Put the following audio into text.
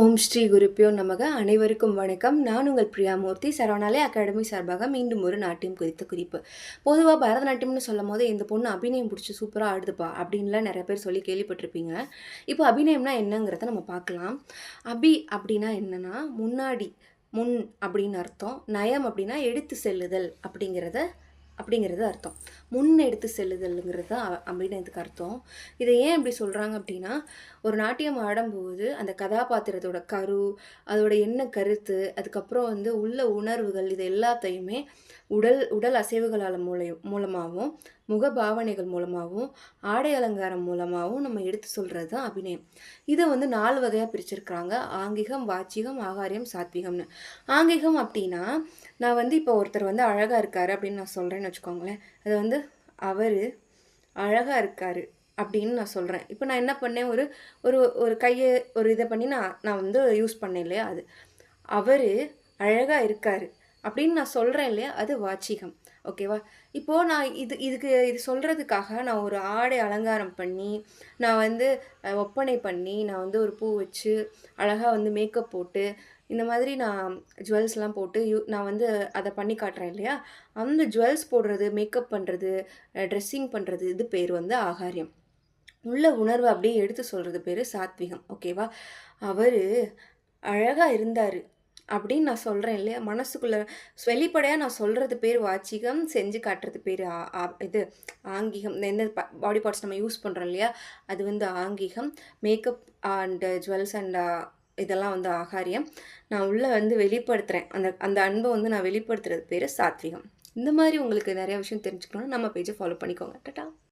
ஓம் ஸ்ரீ குருப்பியோ நமக. அனைவருக்கும் வணக்கம். நான் உங்கள் பிரியாமூர்த்தி. சரவணாலயா அகாடமி சார்பாக மீண்டும் ஒரு நாட்டியம் குறித்த குறிப்பு. பொதுவாக பரதநாட்டியம்னு சொல்லும் போது இந்த பொண்ணு அபிநயம் பிடிச்சி சூப்பராக ஆடுதுப்பா அப்படின்லாம் நிறைய பேர் சொல்லி கேள்விப்பட்டிருப்பீங்க. இப்போ அபிநயம்னா என்னங்கிறத நம்ம பார்க்கலாம். அப்படின்னா என்னன்னா முன் அப்படின்னு அர்த்தம். நயம் அப்படின்னா எடுத்து செல்லுதல் அப்படிங்கிறது அர்த்தம். முன் எடுத்து செல்லுதல்ங்கிறது தான் அபிநயத்துக்கு அர்த்தம். இதை ஏன் இப்படி சொல்கிறாங்க அப்படின்னா, ஒரு நாட்டியம் ஆடும்போது அந்த கதாபாத்திரத்தோட அதோட என்ன கருத்து, அதுக்கப்புறம் உள்ள உணர்வுகள், இது எல்லாத்தையுமே உடல் அசைவுகளால் மூலமாகவும் முகபாவனைகள் மூலமாகவும் ஆடை அலங்காரம் மூலமாகவும் நம்ம எடுத்து சொல்கிறது தான் அபிநயம். இதை 4 வகையாக பிரிச்சிருக்கிறாங்க. ஆங்கிகம், வாச்சிகம், ஆகாரியம், சாத்விகம்னு. ஆங்கிகம் அப்படின்னா, நான் இப்போ ஒருத்தர் அழகாக இருக்காரு அப்படின்னு நான் சொல்கிறேன்னு வச்சுக்கோங்களேன். அது அவர் அழகாக இருக்காரு அப்படின்னு நான் சொல்கிறேன். இப்போ நான் என்ன பண்ணேன், ஒரு ஒரு ஒரு கையை இதை பண்ணி நான் யூஸ் பண்ணேன் இல்லையா, அது அவர் அழகாக இருக்காரு அப்படின்னு நான் சொல்கிறேன் இல்லையா, அது வாச்சிகம். ஓகேவா? இப்போது நான் இது சொல்கிறதுக்காக நான் ஒரு ஆடை அலங்காரம் பண்ணி, நான் ஒப்பனை பண்ணி, நான் ஒரு பூ வச்சு அழகாக மேக்கப் போட்டு, இந்த மாதிரி நான் ஜுவல்ஸ்லாம் போட்டு நான் அதை பண்ணி காட்டுறேன் இல்லையா, அந்த ஜுவல்ஸ் போடுறது, மேக்கப் பண்ணுறது, ட்ரெஸ்ஸிங் பண்ணுறது, இது பேர் ஆகாரியம். உள்ள உணர்வை அப்படியே எடுத்து சொல்கிறது பேர் சாத்விகம். ஓகேவா? அவர் அழகாக இருந்தார் அப்படின்னு நான் சொல்கிறேன் இல்லையா, மனசுக்குள்ளே வெளிப்படையாக நான் சொல்கிறது பேர் வாச்சிகம், செஞ்சு காட்டுறது பேர் இது ஆங்கிகம். எந்த பாடி பார்ட்ஸ் நம்ம யூஸ் பண்ணுறோம் இல்லையா, அது ஆங்கிகம். மேக்கப் அண்ட் ஜுவல்ஸ் அண்ட் இதெல்லாம் ஆகாரியம். நான் உள்ளே வெளிப்படுத்துகிறேன், அந்த அன்பை நான் வெளிப்படுத்துறது பேர் சாத்விகம். இந்த மாதிரி உங்களுக்கு நிறைய விஷயம் தெரிஞ்சுக்கணும்னா நம்ம பேஜை ஃபாலோ பண்ணிக்கோங்க. டாடா.